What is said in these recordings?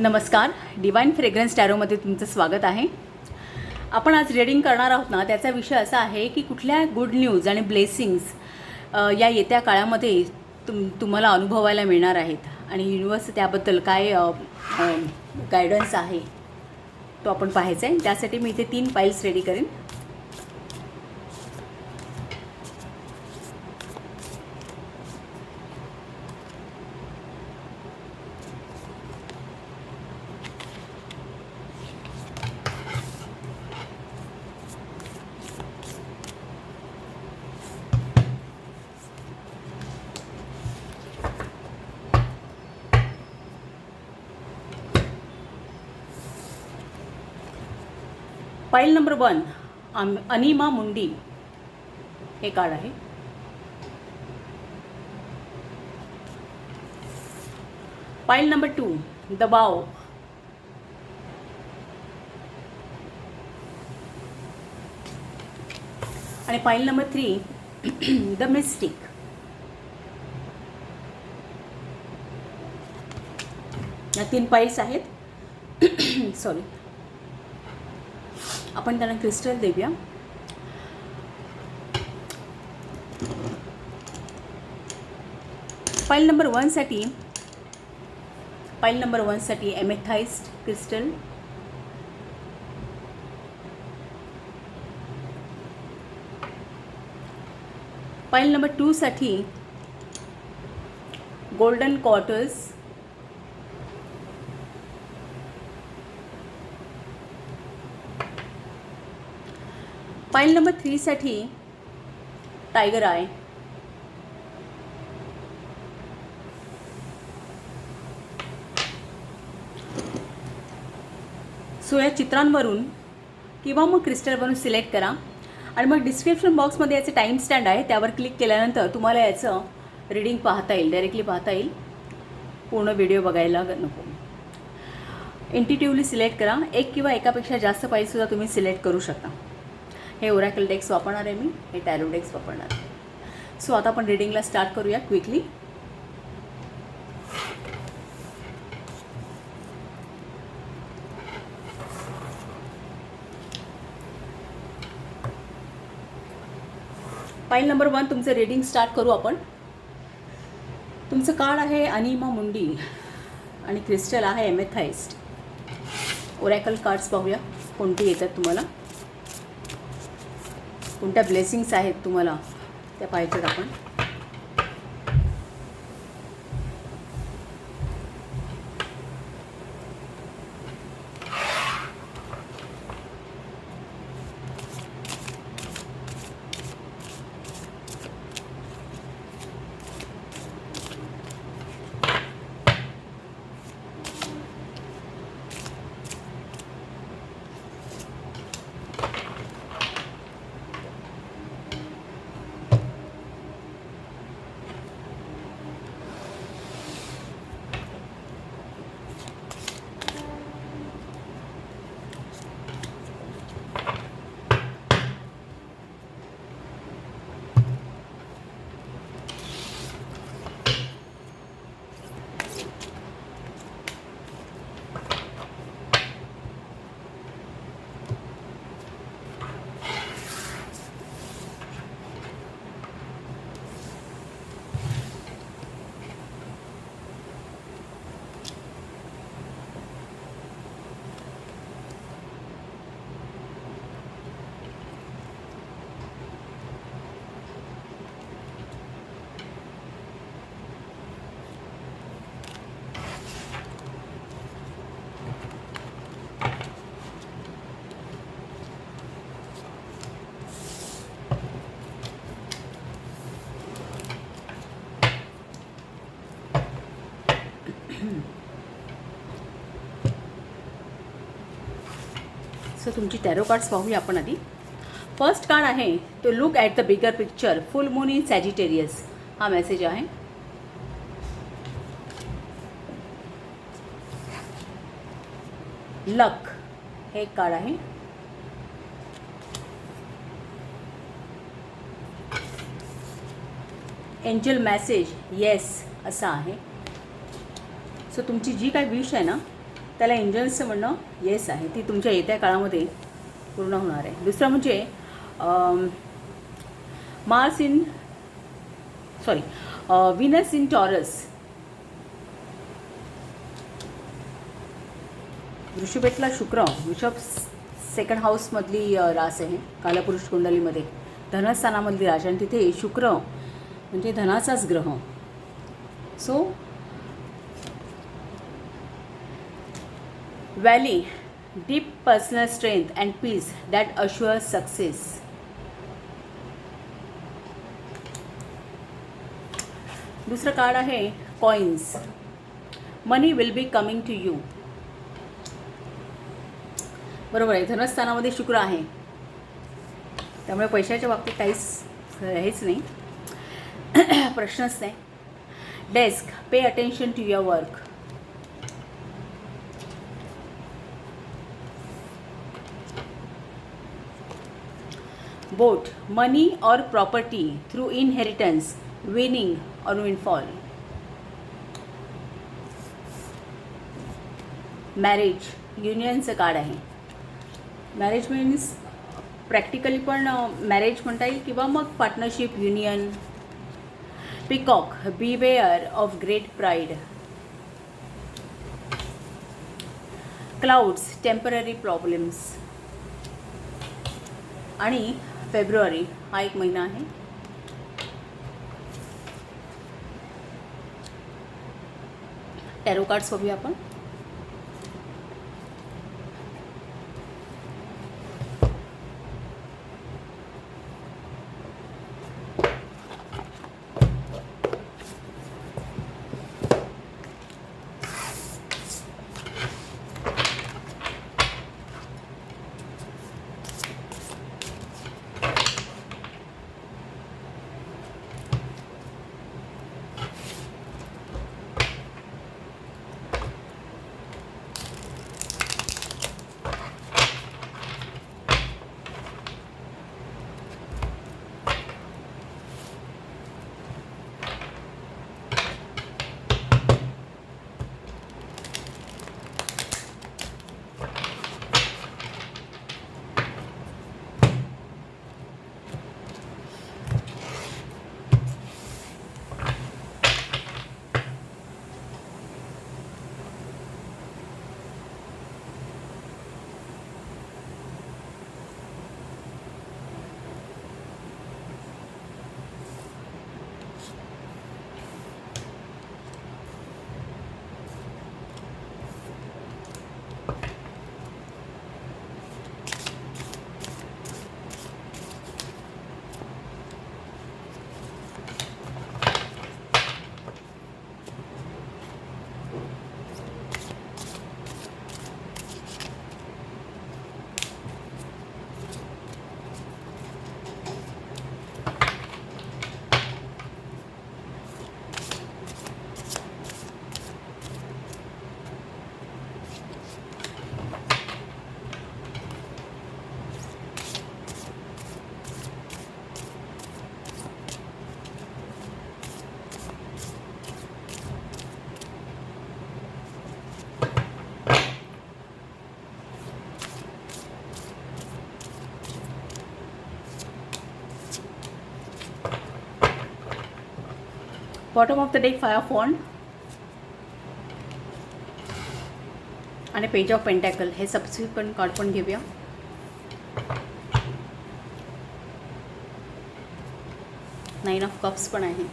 नमस्कार, divine fragrance टॅरोमध्ये तुमचं स्वागत आहे. आपण आज रीडिंग करणार आहोत ना, त्याचा विषय असा आहे की कुठल्या गुड न्यूज आणि ब्लेसिंग्स या येत्या काळामध्ये तुम्हाला अनुभवायला मिळणार आहेत आणि युनिवर्स त्याबद्दल काय गायडन्स आहे तो आपण पाहायचा आहे. त्यासाठी मी इथे 3 पाइल्स रेडी करेन. पाइल नंबर 1 अनिमा मुंडी हे कार्ड आहे. पाइल नंबर 2 दबाव. आणि पाइल नंबर 3 द मिस्टिक. या 3 पाइल्स आहेत. सॉरी, आपण त्यांना क्रिस्टल देऊया. पाइल नंबर 1 साठी एमेथाइस्ट क्रिस्टल. पाइल नंबर 2 साठी गोल्डन क्वार्टर्स. पाइल नंबर 3 साठी टायगर आय. सो या चित्रांवरून किंवा मग क्रिस्टलवरून सिलेक्ट करा आणि मग डिस्क्रिप्शन बॉक्समध्ये याचे टाईम स्टँड आहे, त्यावर क्लिक केल्यानंतर तुम्हाला याचं रीडिंग पाहता येईल, डायरेक्टली पाहता येईल. पूर्ण व्हिडिओ बघायला नको. इंट्युटिव्हली सिलेक्ट करा. एक किंवा एकापेक्षा जास्त पाईलसुद्धा तुम्ही सिलेक्ट करू शकता. हे ओरॅकल डेक्स वापरणार आहे मी, हे टॅरो डेक्स वापरणार आहे. सो आता आपण रीडिंगला स्टार्ट करूया क्विकली. पाइल नंबर 1 तुमचं रीडिंग स्टार्ट करू आपण. तुमचं कार्ड आहे अनिमा मुंडी आणि क्रिस्टल आहे एमेथाइस्ट. ओरॅकल कार्ड्स पाहूया कोणती येतात तुम्हाला, कोणत्या ब्लेसिंग्स आहेत तुम्हाला त्या पाहिजेत आपण. सो तुमची टॅरो कार्ड्स पाहूया आपण आधी. फर्स्ट कार्ड आहे तो look at the bigger picture, full moon in Sagittarius. हा मेसेज आहे. लक हे एक कार्ड आहे. एंजल मेसेज येस असा आहे. सो तुमची जी काय विश आहे ना त्याला एंजल्सचं म्हणणं येस आहे, ती तुमच्या येत्या काळामध्ये पूर्ण होणार आहे. दुसरं म्हणजे Mars in Venus in Taurus. वृषभेतला शुक्र, वृषभ सेकंड हाऊसमधली रास आहे कालपुरुष कुंडलीमध्ये, धनस्थानामधली रास, आणि तिथे शुक्र म्हणजे धनाचाच ग्रह. So valley deep personal strength and peace that assures success. दुसरं कार्ड आहे coins. Money will be coming to you. बरोबर आहे, धनस्थानामध्ये शुक्र आहे, त्यामुळे पैशाच्या बाबतीत काहीच हेच नाही, प्रश्नच नाही. Desk, pay attention to your work. Boat, money और प्रॉपर्टी थ्रू इनहेरिटन्स, विनिंग और विनफॉल. मॅरेज, युनियनचं कार्ड आहे. मॅरेज मीन्स प्रॅक्टिकली पण मॅरेज म्हणता येईल किंवा मग partnership, union. Peacock, beware of great pride. Clouds, temporary problems. आणि फेब्रुवारी हा एक महिना आहे. टॅरो कार्ड्स बघूया आपण. Bottom of the deck five of wand आणि पेज ऑफ पेंटॅकल. हे सबसिक्वेंट कार्ड पण घेऊया. नाईन ऑफ कप्स पण आहे.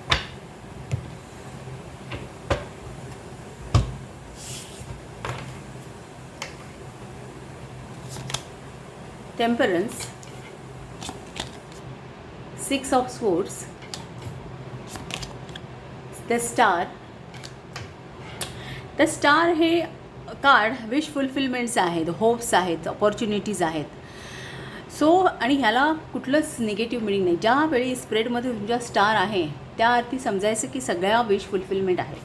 Temperance, six of swords, the star. The star हे कार्ड विश फुलफिलमेंट्स आहेत, होप्स आहेत, ऑपॉर्च्युनिटीज आहेत. सो आणि ह्याला कुठलंच निगेटिव्ह मिनिंग नाही. ज्यावेळी स्प्रेडमध्ये तुमच्या स्टार आहे त्या अर्थी समजायचं की सगळ्या विश फुलफिलमेंट आहे.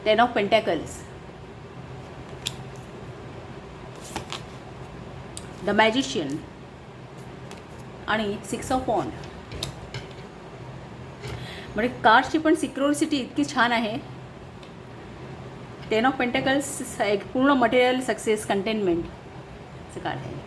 10 ऑफ पेंटॅकल्स, द मॅजिशियन आणि 6 ऑफ वॉन्ड. म्हणजे कार्डची पण सिक्युरिटी इतकी छान आहे 10 ऑफ पेंटेकल्स एक पूर्ण मटेरियल सक्सेस कंटेनमेंटचं कार्ड आहे.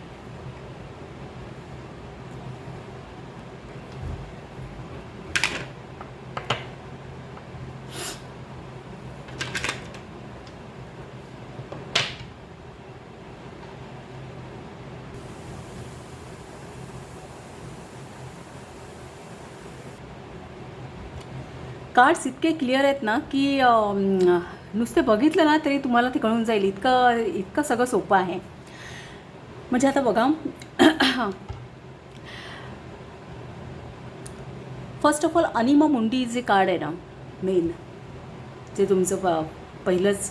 कार्ड्स इतके क्लिअर आहेत ना की नुसते बघितलं ना तरी तुम्हाला ते कळून जाईल, इतकं सगळं सोपं आहे. म्हणजे आता बघा, फर्स्ट ऑफ ऑल अनिमा मुंडी जे कार्ड आहे ना, मेन जे तुमचं पहिलंच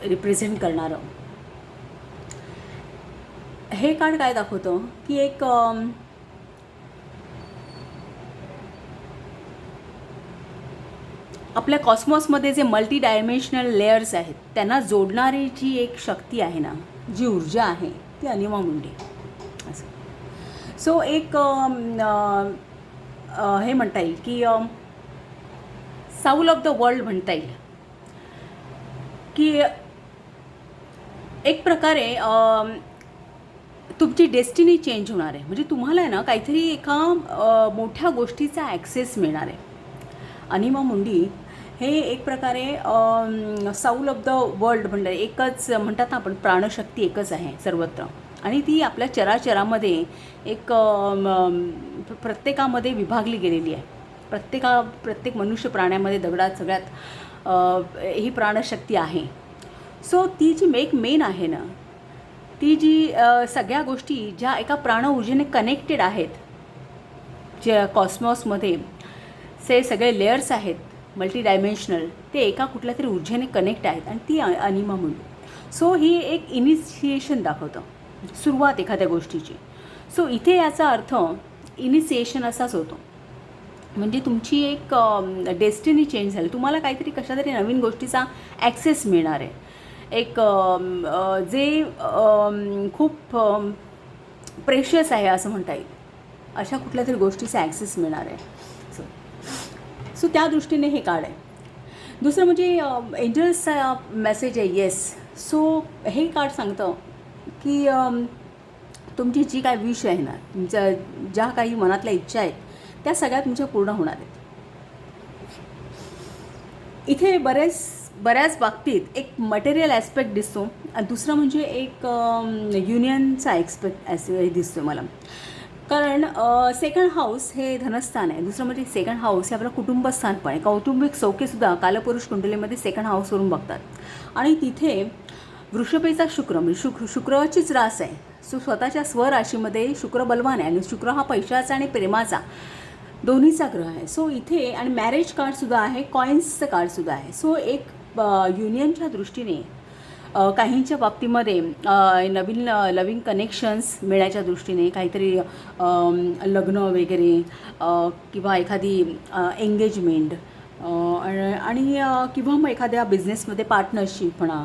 रिप्रेझेंट करणारं, हे कार्ड काय दाखवतं की एक आपल्या कॉस्मॉसमध्ये जे मल्टी डायमेन्शनल लेयर्स आहेत त्यांना जोडणारी जी एक शक्ती आहे ना, जी ऊर्जा आहे ती अनिमा मुंडी असं. सो एक हे म्हणता येईल की साऊल ऑफ द वर्ल्ड म्हणता येईल की एक प्रकारे तुमची डेस्टिनी चेंज होणार आहे. म्हणजे तुम्हाला आहे ना काहीतरी एका मोठ्या गोष्टीचा ॲक्सेस मिळणार आहे. अनिमा मुंडी हे एक प्रकारे साऊल ऑफ द वर्ल्ड एकच म्हणतात ना आपण, प्राणशक्ती एकच आहे सर्वत्र आणि ती आपल्या चराचरामध्ये एक प्रत्येकामध्ये विभागली गेलेली आहे. प्रत्येक मनुष्य प्राण्यामध्ये, दगडात सगळ्यात ही प्राणशक्ती आहे. सो ती जी मेन आहे ना, ती जी सगळ्या गोष्टी ज्या एका प्राण ऊर्जेने कनेक्टेड आहेत, ज्या कॉस्मॉसमध्ये से सगळे लेयर्स आहेत मल्टी डायमेन्शनल, ते एका कुठल्या तरी ऊर्जेने कनेक्ट आहेत आणि ती अनिमा मुंडी. सो ही एक इनिशिएशन दाखवतं, सुरुवात एखाद्या गोष्टीची. सो इथे याचा अर्थ इनिशिएशन असाच होतो. म्हणजे तुमची एक डेस्टिनी चेंज झाली, तुम्हाला काहीतरी कशातरी नवीन गोष्टीचा ॲक्सेस मिळणार आहे. एक जे खूप प्रेशियस आहे असं म्हणता येईल, अशा कुठल्या तरी गोष्टीचा ॲक्सेस मिळणार आहे. सो त्या दृष्टीने हे कार्ड आहे. दुसरं म्हणजे एंजल्सचा मेसेज आहे, येस. सो हे कार्ड सांगतं की तुमची जी काय विश आहे ना, तुमच्या ज्या काही मनातल्या इच्छा आहेत त्या सगळ्या तुमच्या पूर्ण होणार आहेत. इथे बऱ्याच बाबतीत एक मटेरियल ॲस्पेक्ट दिसतो आणि दुसरं म्हणजे एक युनियनचा ॲस्पेक्ट दिसतो मला. कारण सेकंड हाऊस हे धनस्थान आहे. दुसरं म्हणजे सेकंड हाऊस हे आपलं कुटुंबस्थान पण आहे. कौटुंबिक सौख्यसुद्धा कालपुरुष कुंडलीमध्ये सेकंड हाऊसवरून बघतात आणि तिथे वृषभेचा शुक्र म्हणजे शुक्रचीच रास आहे. सो स्वतःच्या स्वराशीमध्ये शुक्र बलवान आहे आणि शुक्र हा पैशाचा आणि प्रेमाचा दोन्हीचा ग्रह आहे. सो इथे आणि मॅरेज कार्डसुद्धा आहे, कॉईन्सचं कार्डसुद्धा आहे. सो एक युनियनच्या दृष्टीने काहींच्या बाबतीमध्ये नवीन कनेक्शन्स मिळण्याच्या दृष्टीने काहीतरी लग्न वगैरे किंवा एखादी एंगेजमेंट आणि किंवा मग एखाद्या बिझनेसमध्ये पार्टनरशिप म्हणा,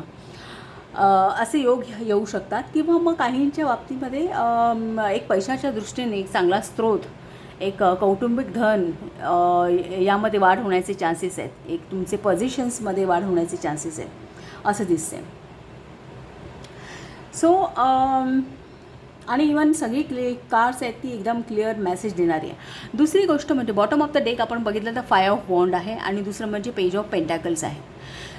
असे योग येऊ शकतात. किंवा मग काहींच्या बाबतीमध्ये एक पैशाच्या दृष्टीने एक चांगला स्रोत, एक कौटुंबिक धन यामध्ये वाढ होण्याचे चान्सेस आहेत. एक तुमचे पोझिशन्समध्ये वाढ होण्याचे चान्सेस आहेत असं दिसते. सो आणि इवन सगळी कार्ड्स आहेत ती एकदम क्लिअर मेसेज देणारी आहे. दुसरी गोष्ट म्हणजे बॉटम ऑफ द डेक आपण बघितलं तर 5 ऑफ वॉन्ड आहे आणि दुसरं म्हणजे पेज ऑफ पेंटॅकल्स आहे.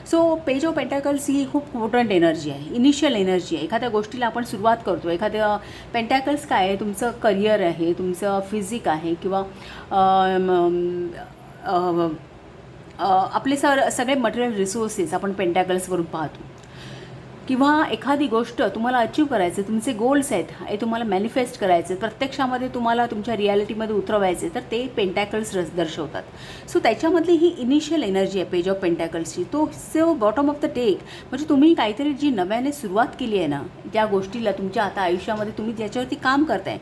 सो पेज ऑफ पेंटॅकल्स ही खूप पोटंट एनर्जी आहे, इनिशियल एनर्जी आहे. एखाद्या गोष्टीला आपण सुरुवात करतो, एखाद्या पेंटॅकल्स काय आहे, तुमचं करिअर आहे, तुमचं फिजिक आहे किंवा आपले सगळे मटेरियल रिसोर्सेस आपण पेंटॅकल्सवरून पाहतो. किंवा एखादी गोष्ट तुम्हाला अचीव करायचं, तुमचे गोल्स आहेत हे तुम्हाला मॅनिफेस्ट करायचे, प्रत्यक्षामध्ये तुम्हाला तुमच्या रियालिटीमध्ये उतरवायचे, तर ते पेंटॅकल्स दर्शवतात. सो त्याच्यामधली ही इनिशियल एनर्जी आहे पेज ऑफ पेंटॅकल्सची. So bottom of the deck म्हणजे तुम्ही काहीतरी जी नव्याने सुरुवात केली आहे ना, त्या गोष्टीला तुमच्या आता आयुष्यामध्ये तुम्ही ज्याच्यावरती काम करताय,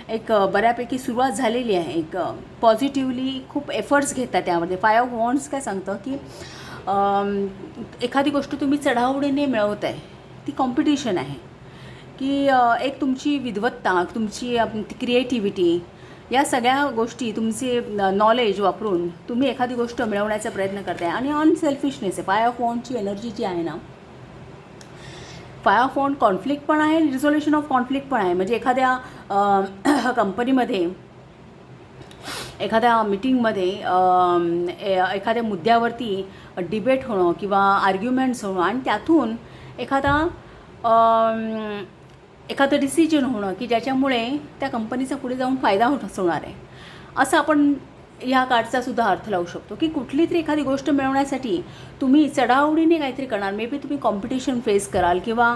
एक बऱ्यापैकी सुरुवात झालेली आहे. एक पॉझिटिव्हली खूप एफर्ट्स घेतात त्यामध्ये. 5 ऑफ वॉन्ड्स काय सांगतं की एखादी गोष्ट तुम्ही चढावडीने मिळवत आहे, ती कॉम्पिटिशन आहे की एक तुमची विद्वत्ता, तुमची क्रिएटिव्हिटी या सगळ्या गोष्टी तुमचे नॉलेज वापरून तुम्ही एखादी गोष्ट मिळवण्याचा प्रयत्न करताय. आणि अनसेल्फिशनेस आहे. 5 ऑफ वॉन्डची एनर्जी जी आहे ना, 5 ऑफ वॉन्ड कॉन्फ्लिक्ट पण आहे, रिझोल्युशन ऑफ कॉन्फ्लिक्ट पण आहे. म्हणजे एखाद्या कंपनीमध्ये, एखाद्या मीटिंगमध्ये एखाद्या मुद्द्यावरती डिबेट होणं किंवा आर्ग्युमेंट्स होणं आणि त्यातून एखादं डिसिजन होणं की ज्याच्यामुळे त्या कंपनीचा पुढे जाऊन फायदा होणार आहे, असं आपण ह्या कार्डचा सुद्धा अर्थ लावू शकतो. की कुठली तरी एखादी गोष्ट मिळवण्यासाठी तुम्ही चढाओढीने काहीतरी करणार. मे बी तुम्ही कॉम्पिटिशन फेस कराल किंवा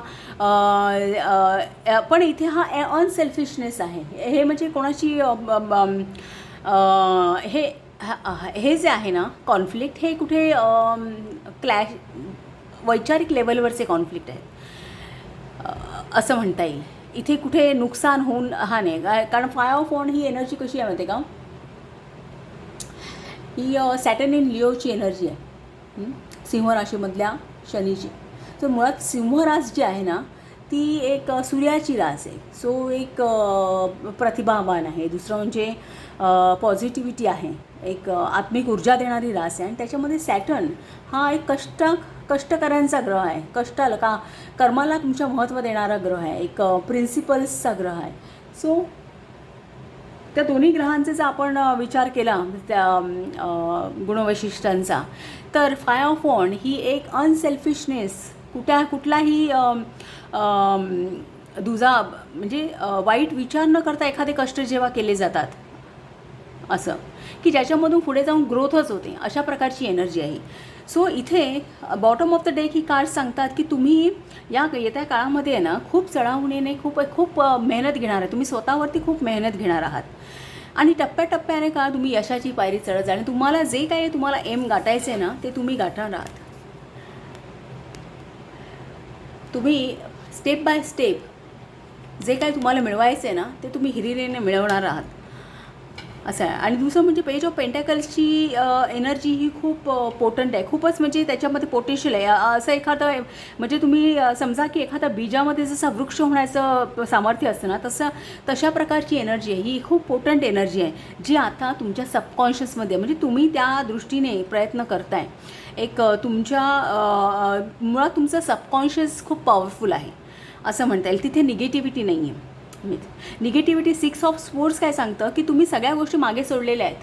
पण इथे हा अनसेल्फिशनेस आहे. हे म्हणजे कोणाची हे जे आहे ना कॉन्फ्लिक्ट, हे कुठे क्लॅश, वैचारिक लेवलवरचे कॉन्फ्लिक्ट आहेत असं म्हणता येईल. इथे कुठे नुकसान होऊन हा नाही. कारण 5 ऑफ वॉन्ड ही एनर्जी कशी आहे माहिती आहे का, ही सॅटर्न इन लिओची एनर्जी आहे, सिंह राशीमधल्या शनीची. तर मुळात सिंह रास जी आहे ना ती एक सूर्याची रास आहे. सो एक प्रतिभावान आहे. दुसरं म्हणजे पॉझिटिव्हिटी आहे, एक आत्मिक ऊर्जा देणारी रास आहे. आणि त्याच्यामध्ये सॅटर्न हा एक कष्टकऱ्यांचा ग्रह आहे. कर्माला तुमच्या महत्त्व देणारा ग्रह आहे, एक प्रिन्सिपल्सचा ग्रह आहे. सो त्या दोन्ही ग्रहांचा जर आपण विचार केला त्या गुणवैशिष्ट्यांचा, तर 5 ऑफ वॉन्ड ही एक अनसेल्फिशनेस, कुठलाही दुजा म्हणजे वाईट विचार न करता एखादे कष्ट जेव्हा केले जातात असं की ज्याच्यामधून पुढे जाऊन ग्रोथच होते, अशा प्रकारची एनर्जी आहे. सो इथे bottom of the deck he card सांगतात की तुम्ही या येत्या काळामध्ये आहे ना खूप चढावणीने खूप मेहनत घेणार आहे. तुम्ही स्वतःवरती खूप मेहनत घेणार आहात आणि टप्प्याटप्प्याने का तुम्ही यशाची पायरी चढत जा. आणि तुम्हाला जे काही तुम्हाला एम गाठायचं आहे ना ते तुम्ही गाठणार आहात. तुम्ही स्टेप बाय स्टेप जे काही तुम्हाला मिळवायचं आहे ना ते तुम्ही हिरिरीने मिळवणार आहात असं आहे. आणि दुसरं म्हणजे पेज ऑफ पेंटॅकल्सची एनर्जी ही खूप पोटंट आहे. खूपच म्हणजे त्याच्यामध्ये पोटेन्शियल आहे. असं एखादं म्हणजे तुम्ही समजा की एखाद्या बीजामध्ये जसं वृक्ष होण्याचं सामर्थ्य असतं ना तशा प्रकारची एनर्जी आहे. ही खूप पोटंट एनर्जी आहे जी आता तुमच्या सबकॉन्शियसमध्ये, म्हणजे तुम्ही त्या दृष्टीने प्रयत्न करताय. एक मुळात तुमचं सबकॉन्शियस खूप पॉवरफुल आहे असं म्हणता येईल. तिथे निगेटिव्हिटी नाही आहे. निगेटिव्हिटी 6 ऑफ स्पोर्ट्स काय सांगतं की तुम्ही सगळ्या गोष्टी मागे सोडलेल्या आहेत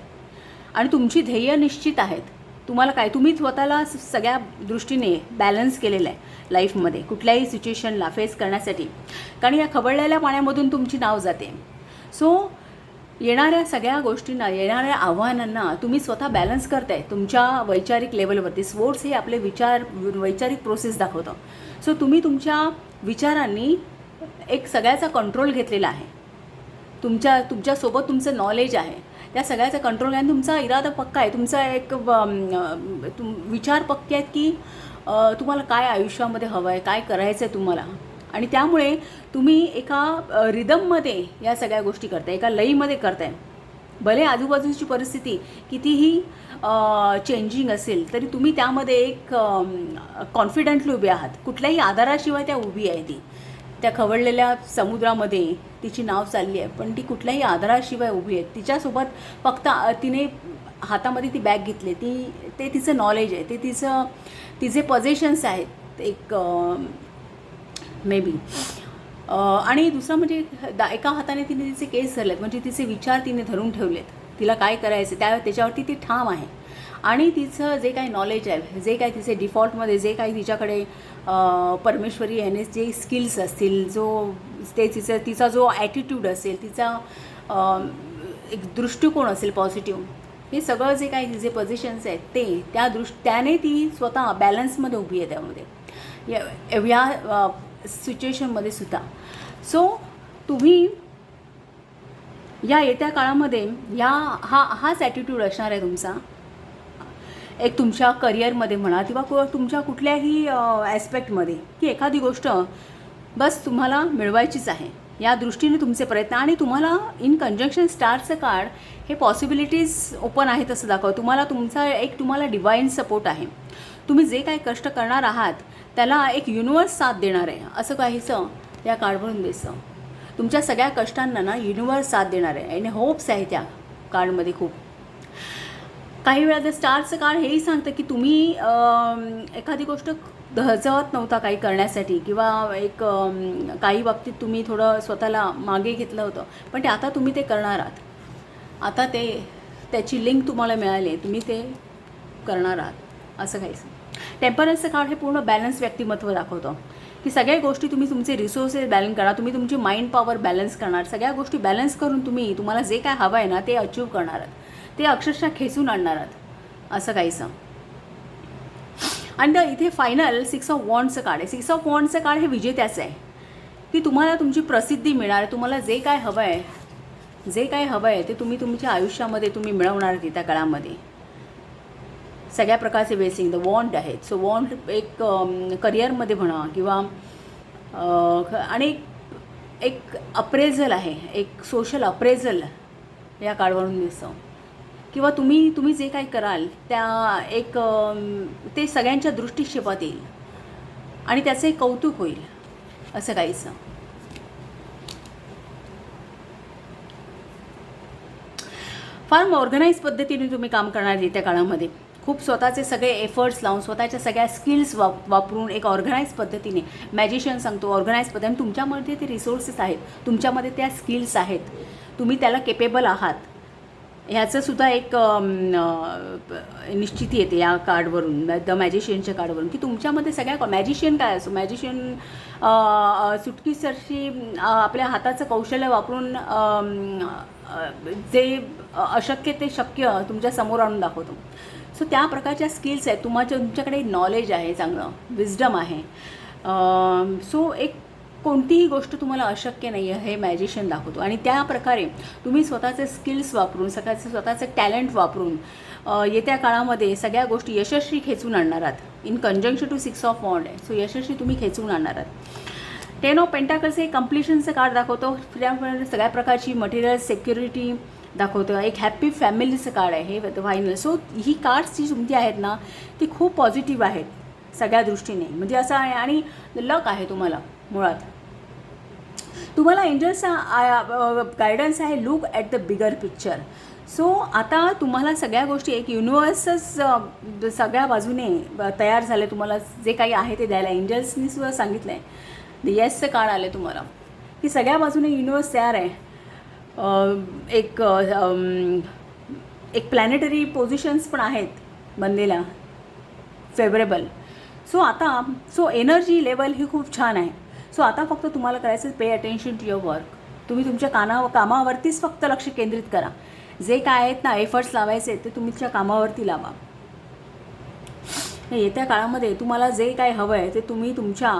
आणि तुमची ध्येय निश्चित आहेत. तुम्ही स्वतःला सगळ्या दृष्टीने बॅलन्स केलेलं आहे लाईफमध्ये कुठल्याही सिच्युएशनला फेस करण्यासाठी. कारण या खवळलेल्या पाण्यामधून तुमची नाव जाते. सो येणाऱ्या सगळ्या गोष्टींना, येणाऱ्या आव्हानांना तुम्ही स्वतः बॅलन्स करताय तुमच्या वैचारिक लेवलवरती. स्पोर्ट्स हे आपले वैचारिक प्रोसेस दाखवतं. सो तुम्ही तुमच्या विचारांनी एक सगळ्याचा कंट्रोल घेतलेला आहे. तुमच्यासोबत तुमचं नॉलेज आहे, त्या सगळ्याचा कंट्रोल आहे. तुमचा इरादा पक्का आहे, तुमचा एक विचार पक्के आहेत की तुम्हाला काय आयुष्यामध्ये हवं आहे, काय करायचं आहे तुम्हाला. आणि त्यामुळे तुम्ही एका रिदममध्ये या सगळ्या गोष्टी करताय, एका लईमध्ये करताय. भले आजूबाजूची परिस्थिती कितीही चेंजिंग असेल तरी तुम्ही त्यामध्ये एक कॉन्फिडंटली उभे आहात. कुठल्याही आधाराशिवाय त्या उभी आहे ती. त्या खवळलेल्या समुद्रामध्ये तिची नाव चालली आहे पण ती कुठल्याही आधाराशिवाय उभी आहे. तिच्यासोबत फक्त तिने हातामध्ये ती बॅग घेतली, ते तिचं नॉलेज आहे, ते तिचे पोझिशन्स आहेत एक मे बी. आणि दुसरं म्हणजे एका हाताने तिने तिचे केस धरलेत, म्हणजे तिचे विचार तिने धरून ठेवलेत. तिला काय करायचं त्याच्यावरती ती ठाम आहे. आणि तिचं जे काही नॉलेज आहे, जे काही तिचे डिफॉल्टमध्ये जे काही तिच्याकडे परमेश्वरी याने जे स्किल्स असतील, तिचा जो ॲटिट्यूड असेल, तिचा एक दृष्टिकोन असेल पॉझिटिव्ह, हे सगळं जे काही तिचे पोझिशन्स आहेत त्याने ती स्वतः बॅलन्समध्ये उभी आहे त्यामध्ये एवढ्या सिच्युएशनमध्ये सुद्धा. सो तुम्ही या येत्या काळामध्ये हाच ॲटिट्यूड असणार आहे तुमचा. एक तुमच्या करिअरमध्ये म्हणा किंवा तुमच्या कुठल्याही ॲस्पेक्टमध्ये की एखादी गोष्ट बस तुम्हाला मिळवायचीच आहे, या दृष्टीने तुमचे प्रयत्न. आणि तुम्हाला इन कंजंक्शन स्टारचं कार्ड हे पॉसिबिलिटीज ओपन आहेत असं दाखवतं. तुम्हाला डिवाईन सपोर्ट आहे. तुम्ही जे काही कष्ट करणार आहात त्याला एक युनिवर्स साथ देणार आहे असं काहीसं या कार्डवरून दिसतं. तुमच्या सगळ्या कष्टांना ना युनिवर्स साथ देणार आहे आणि होप्स आहे त्या कार्डमध्ये खूप. काही वेळा जर स्टारचं कार्ड हेही सांगतं की तुम्ही एखादी गोष्ट धजवत नव्हता काही करण्यासाठी किंवा एक काही बाबतीत तुम्ही थोडं स्वतःला मागे घेतलं होतं, पण ते आता तुम्ही ते करणार आहात. आता त्याची लिंक तुम्हाला मिळाली, तुम्ही ते करणार आहात असं काहीच. टेम्परन्सचं कार्ड हे पूर्ण बॅलन्स व्यक्तिमत्व दाखवतं की सगळ्या गोष्टी तुम्ही तुमचे रिसोर्सेस बॅलन्स करा, तुम्ही तुमची माइंड पॉवर बॅलन्स करणार, सगळ्या गोष्टी बॅलन्स करून तुम्हाला जे काय हवं आहे ना ते अचीव करणार आहात, ते अक्षरशः खेचून आणणार आहात असं काहीसं. आणि इथे फायनल 6 ऑफ वॉन्ड्सचं कार्ड आहे. 6 ऑफ वॉन्ड्सचं कार्ड हे विजेत्याचं आहे की तुम्हाला तुमची प्रसिद्धी मिळणार, तुम्हाला जे काय हवं आहे ते तुम्ही तुमच्या आयुष्यामध्ये तुम्ही मिळवणार आहात त्या काळामध्ये. सगळ्या प्रकारचे बेसिंग द वॉन्ड आहेत. सो वॉन्ड एक करिअरमध्ये म्हणा किंवा आणि एक अप्रेझल आहे, एक सोशल अप्रेझल या कार्डवरून दिसतं किंवा तुम्ही जे काही कराल त्या एक ते सगळ्यांच्या दृष्टिक्षेपात येईल आणि त्याचं एक कौतुक होईल असं काहीसं. फार ऑर्गनाईज पद्धतीने तुम्ही काम करणार आहे त्या काळामध्ये. खूप स्वतःचे सगळे एफर्ट्स लावून स्वतःच्या सगळ्या स्किल्स वापरून एक ऑर्गनाईज पद्धतीने, मॅजिशियन सांगतो ऑर्गनाईज पद्धतीने तुमच्यामध्ये ते रिसोर्सेस आहेत, तुमच्यामध्ये त्या स्किल्स आहेत, तुम्ही त्याला केपेबल आहात ह्याचंसुद्धा एक निश्चिती येते या कार्डवरून, द मॅजिशियनच्या कार्डवरून की तुमच्यामध्ये सगळ्या मॅजिशियन काय असो, मॅजिशियन सुटकीसरशी आपल्या हाताचं कौशल्य वापरून जे अशक्य ते शक्य तुमच्या समोर आणून दाखवतो. सो त्या प्रकारच्या स्किल्स आहेत, तुमच्याकडे नॉलेज आहे, चांगलं विजडम आहे. सो एक कोणतीही गोष्ट तुम्हाला अशक्य नाही आहे हे मॅजिशियन दाखवतो आणि त्या प्रकारे तुम्ही स्वतःचे स्किल्स वापरून स्वतःचं टॅलेंट वापरून येत्या काळामध्ये सगळ्या गोष्टी यशस्वी खेचून आणणार आहात. इन कंजंक्शन टू 6 ऑफ वॉन्ड आहे. सो यशस्वी तुम्ही खेचून आणणार आहात. 10 ऑफ पेंटाकल्स हे कम्प्लिशनचं कार्ड दाखवतो, सगळ्या प्रकारची मटेरियल सिक्युरिटी दाखवतं. एक हॅप्पी फॅमिलीचं कार्ड आहे हे फायनल. सो ही कार्ड्स जी तुमची आहेत ना ती खूप पॉझिटिव्ह आहेत सगळ्या दृष्टीने, म्हणजे असं आहे. आणि लक आहे तुम्हाला, मुळात तुम्हाला एंजल्सचा गायडन्स आहे, look at the bigger picture. So आता तुम्हाला सगळ्या गोष्टी एक युनिवर्सच सगळ्या बाजूने तयार झाले, तुम्हाला जे काही आहे ते द्यायला. एंजल्सनी सुद्धा सांगितलं आहे, द येसचं कार्ड आलं आहे तुम्हाला की सगळ्या बाजूने युनिवर्स तयार आहे. एक प्लॅनेटरी पोझिशन्स पण आहेत बनलेल्या फेवरेबल. सो एनर्जी लेवल ही खूप छान आहे. सो आता फक्त तुम्हाला करायचं pay attention to your work. तुम्ही तुमच्या कामावरतीच फक्त लक्ष केंद्रित करा. जे काय आहेत ना एफर्ट्स लावायचे ते तुमच्या कामावरती लावा. येत्या काळामध्ये तुम्हाला जे काय हवं आहे ते तुम्ही तुमच्या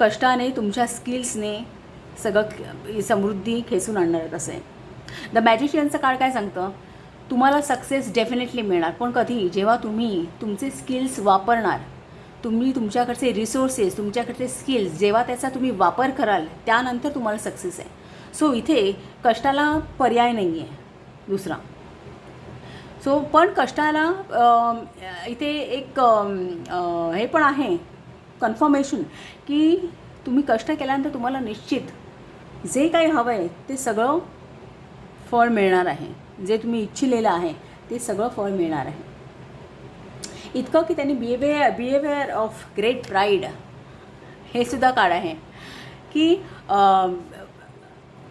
कष्टाने, तुमच्या स्किल्सने सगळं समृद्धी खेचून आणणार आहेत असं आहे. द मॅजिशियनचं कार्ड काय सांगतं, तुम्हाला सक्सेस डेफिनेटली मिळणार, पण कधी, जेव्हा तुम्ही तुमचे स्किल्स वापरणार, तुम्ही तुमच्याकडचे रिसोर्सेस, तुमच्याकडचे स्किल्स जेव्हा त्याचा तुम्ही वापर कराल त्यानंतर तुम्हाला सक्सेस आहे. सो इथे कष्टाला पर्याय नाही आहे दुसरा. सो पण कष्टाला इथे एक हे पण आहे कन्फर्मेशन की तुम्ही कष्ट केल्यानंतर तुम्हाला निश्चित जे काही हवं आहे ते सगळं फळ मिळणार आहे. जे तुम्ही इच्छिलेलं आहे ते सगळं फळ मिळणार आहे. इतकं की त्यांनी बिहेवियर ऑफ ग्रेट प्राईड हे सुद्धा कार्ड आहे की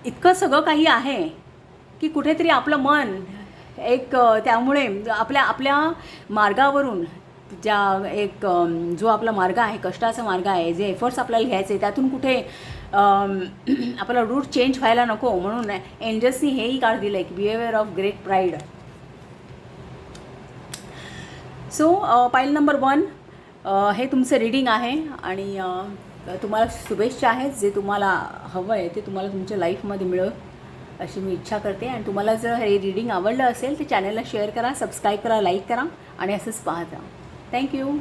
इतकं सगळं काही आहे की कुठेतरी आपलं मन एक त्यामुळे आपल्या मार्गावरून जो आपला मार्ग आहे, कष्टाचा मार्ग आहे, जे एफर्ट्स आपल्याला घ्यायचे त्यातून कुठे आपला रूट चेंज व्हायला नको म्हणून एंजल्सनी हेही कार्ड दिलं आहे की behaviour of great pride. So पाईल नंबर 1 हे तुमचं रीडिंग आहे आणि तुम्हाला शुभेच्छा आहेत. जे तुम्हाला हवं आहे ते तुम्हाला तुमच्या लाईफमध्ये मिळेल अशी मी इच्छा करते. आणि तुम्हाला जर हे रीडिंग आवडलं असेल तर चॅनलला शेअर करा, सबस्क्राईब करा, लाईक करा आणि असंच पाहत राहा. Thank you.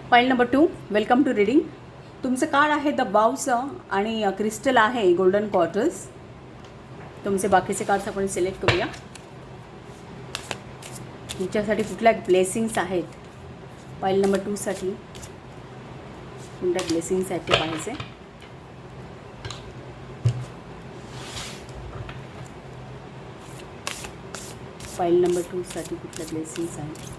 File number 2 welcome to reading. तुमचं कार्ड आहे द बाउचं आणि क्रिस्टल आहे गोल्डन क्वार्टर्स. तुमचे बाकीचे कार्ड्स आपण सिलेक्ट करूया. तुमच्यासाठी कुठल्या ब्लेसिंग्स आहेत पाईल नंबर 2 साठी कोणत्या ब्लेसिंगसाठी पाहायचे. पाईल नंबर 2 साठी कुठल्या ब्लेसिंग्स आहेत.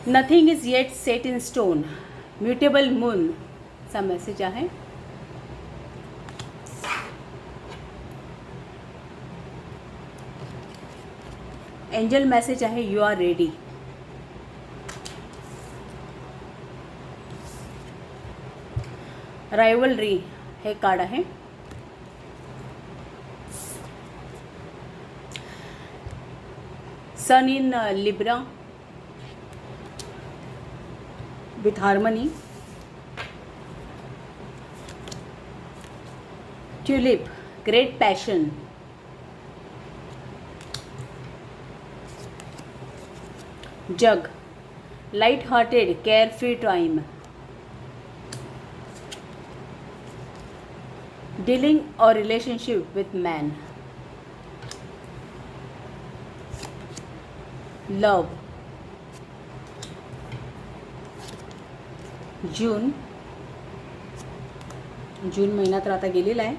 Nothing is yet set in stone. Mutable moon चा मेसेज आहे. एंजल मेसेज आहे यू आर रेडी. रायवलरी हे कार्ड आहे. Sun in Libra with harmony. Tulip, great passion. Jug, light-hearted, carefree time. Dealing or relationship with man. Love. जून महिना तर आता गेलेला आहे,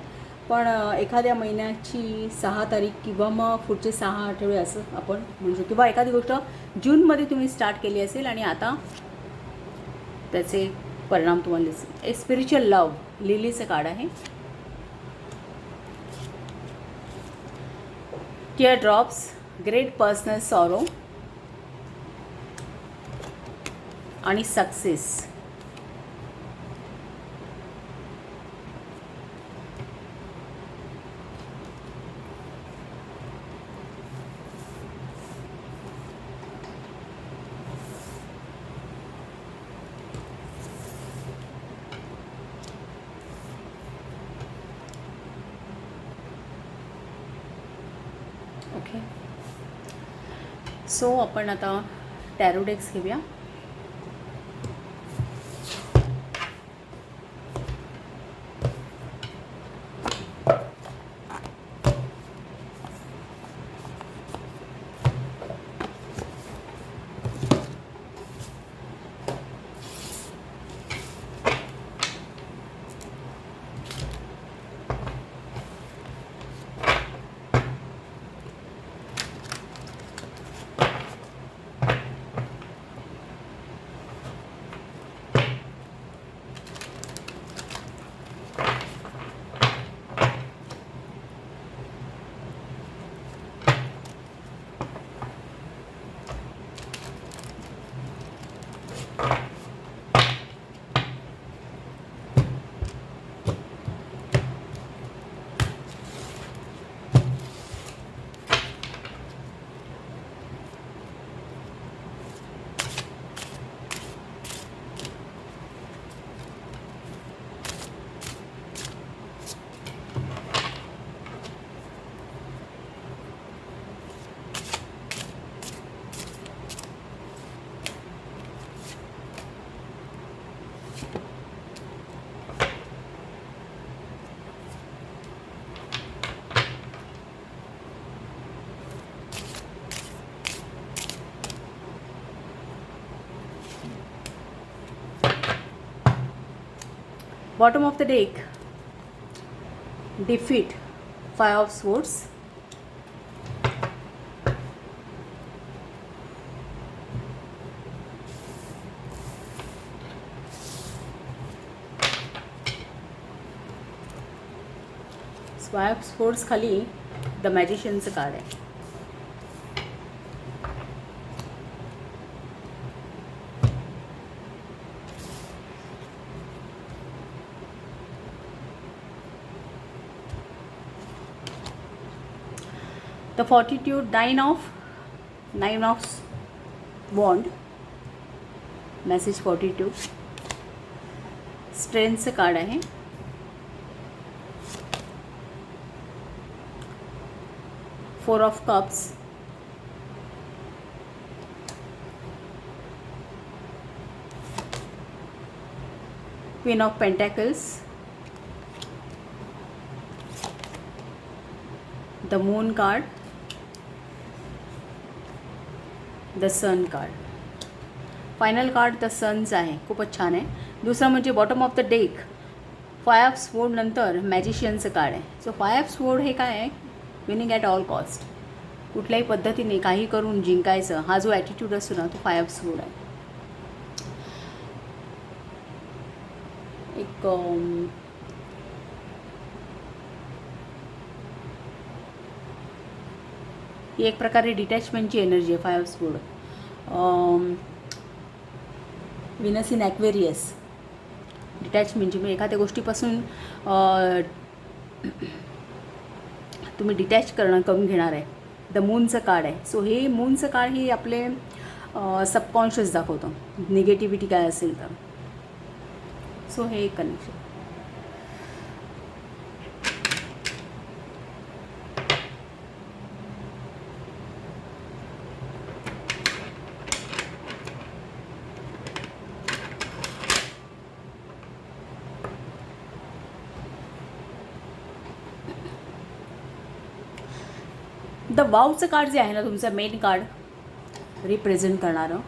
पण एखाद्या महिन्याची 6 तारीख किंवा मग पुढचे 6 आठवडे असं आपण म्हणू, किंवा एखादी गोष्ट जूनमध्ये तुम्ही स्टार्ट केली असेल आणि आता त्याचे परिणाम तुम्हाला दिसतील. एक स्पिरिच्युअल लव्ह लिलीचं कार्ड आहे. Tear drops, great personal sorrow आणि सक्सेस. ओके, सो आपण आता टॅरो डेक्स घेऊया. Bottom of the deck, defeat, 5 of swords, five of swords खाली द मॅजिशियनचं कार्ड आहे. The fortitude, 9 of wand, message 42, स्ट्रेंथचं कार्ड आहे. Four of cups, queen of pentacles, the moon card, the sun card. Final card the सनचं आहे, खूपच छान आहे. दुसरं म्हणजे bottom of the deck, 5 of sword नंतर मॅजिशियनचं कार्ड आहे. सो 5 ऑफ स्वॉर्ड हे काय आहे, विनिंग ॲट ऑल कॉस्ट, कुठल्याही पद्धतीने काही करून जिंकायचं, हा जो ॲटिट्यूड असतो ना, तो 5 ऑफ स्वॉर्ड आहे. ही एक प्रकारे डिटॅचमेंटची एनर्जी आहे 5 ऑफ स्वॉर्ड. विनस इन ॲक्वेरियस, डिटॅचमेंटची म्हणजे एखाद्या गोष्टीपासून तुम्ही डिटॅच करून घेणार आहे. द मूनचं कार्ड आहे. सो हे मूनचं कार्ड हे आपले सबकॉन्शियस दाखवतं, निगेटिव्हिटी काय असेल तर. सो हे एक कनेक्शन. द वावचं कार्ड जे आहे ना, तुमचं मेन कार्ड रिप्रेझेंट करणारं,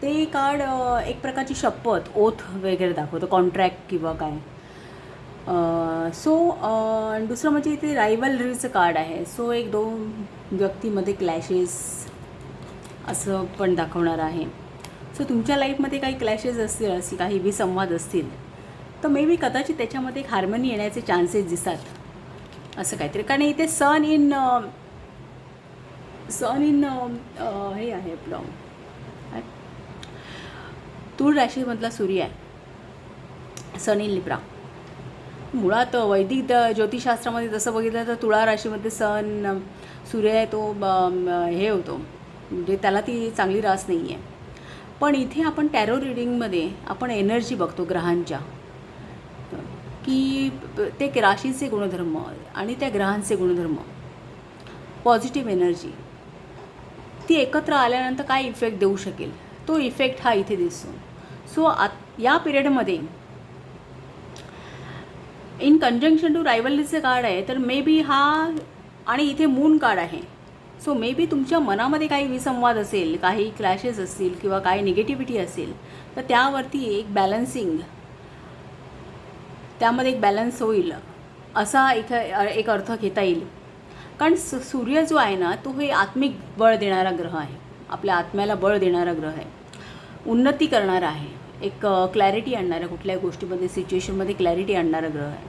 ते कार्ड एक प्रकारची शपथ, ओथ वगैरे दाखवतं, कॉन्ट्रॅक्ट किंवा काय. सो दुसरं म्हणजे इथे रायव्हलरीचं कार्ड आहे. सो एक दोन व्यक्तीमध्ये क्लॅशेस असं पण दाखवणार आहे. सो तुमच्या लाईफमध्ये काही क्लॅशेस असतील, असे काही विसंवाद असतील, तर मे बी कदाचित त्याच्यामध्ये एक हार्मनी येण्याचे चान्सेस दिसतात असं काहीतरी. कारण इथे सन इन हे आहे आपलं तूळ राशीमधला सूर्य आहे, सन इन लिब्रा. मुळात वैदिक ज्योतिषशास्त्रामध्ये जसं बघितलं तर तुळा राशीमध्ये सूर्य आहे तो हे होतो, म्हणजे त्याला ती चांगली रास नाही आहे. पण इथे आपण टॅरो रिडिंगमध्ये आपण एनर्जी बघतो ग्रहांच्या, की ते राशीचे गुणधर्म आणि त्या ग्रहांचे गुणधर्म, पॉझिटिव्ह एनर्जी ती एकत्र आल्यानंतर काय इफेक्ट देऊ शकेल, तो इफेक्ट हा इथे दिसतो. सो या पिरियडमध्ये इन कंजंक्शन टू रायव्हलरीचं कार्ड आहे, तर मे बी हा, आणि इथे मून कार्ड आहे. सो मे बी तुमच्या मनामध्ये काही विसंवाद असेल, काही क्लॅशेस असतील किंवा काही निगेटिव्हिटी असेल, तर त्यावरती एक बॅलन्सिंग, त्यामध्ये एक बॅलन्स होईल असा एक अर्थ घेता येईल. कारण सूर्य जो आहे ना, तो हे आत्मिक बळ देणारा ग्रह आहे, आपल्या आत्म्याला बळ देणारा ग्रह आहे, उन्नती करणारा आहे, एक क्लॅरिटी आणणारा, कुठल्याही गोष्टीमध्ये सिच्युएशनमध्ये क्लॅरिटी आणणारा ग्रह आहे.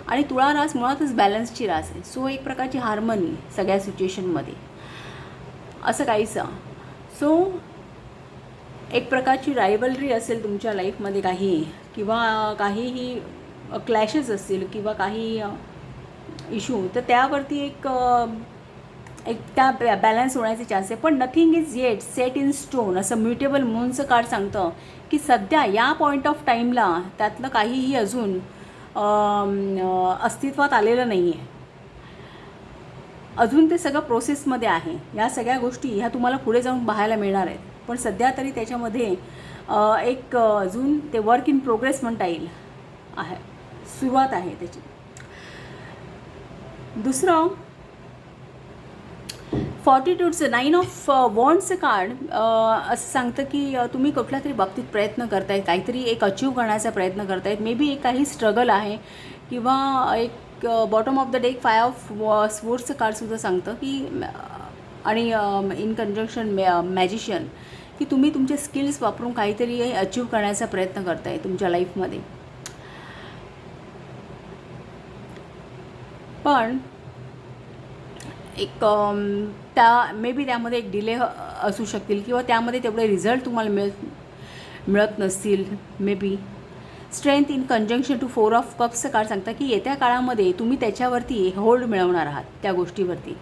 आणि तुळा रास मुळातच बॅलन्सची रास आहे. सो एक प्रकारची हार्मनी सगळ्या सिच्युएशनमध्ये असं काहीचं. सो एक प्रकारची रायव्हलरी असेल तुमच्या लाईफमध्ये काही, किंवा काहीही क्लॅशेस असतील किंवा काही इशू, तर त्यावरती एक त्या बॅलन्स होण्याचे चान्स आहे. पण nothing is yet set in stone, असं म्युटेबल मूनचं कार्ड सांगतं की सध्या या पॉईंट ऑफ टाईमला त्यातलं काहीही अजून अस्तित्वात आलेलं नाही आहे, अजून ते सगळं प्रोसेसमध्ये आहे. या सगळ्या गोष्टी ह्या तुम्हाला पुढे जाऊन पाहायला मिळणार आहेत, पण सध्या तरी त्याच्यामध्ये एक अजून ते वर्क इन प्रोग्रेस म्हणता येईल, आहे, सुरुवात आहे त्याची. दुसरं फॉर्टिट्यूडचं 9 ऑफ वॉन्ड्सचं कार्ड असं सांगतं की तुम्ही कुठल्या तरी बाबतीत प्रयत्न करतायत, काहीतरी एक अचीव करण्याचा प्रयत्न करतायत. मे बी एक काही स्ट्रगल आहे किंवा एक bottom of the day 5 of स्वोर्ड्सचं कार्डसुद्धा सांगतं की आणि इन कंजंक्शन मॅजिशियन की तुम्ही तुमचे स्किल्स वापरून काहीतरी अचीव करण्याचा प्रयत्न करताय तुमच्या लाईफमध्ये. पण एक त्या मे बी त्यामध्ये एक डिले असू शकतील किंवा त्यामध्ये तेवढे रिझल्ट तुम्हाला मिळत नसतील. Maybe strength in conjunction to 4 of कप्सचं कार्ड सांगता की येत्या काळामध्ये तुम्ही त्याच्यावरती होल्ड मिळवणार आहात. त्या गोष्टीवरती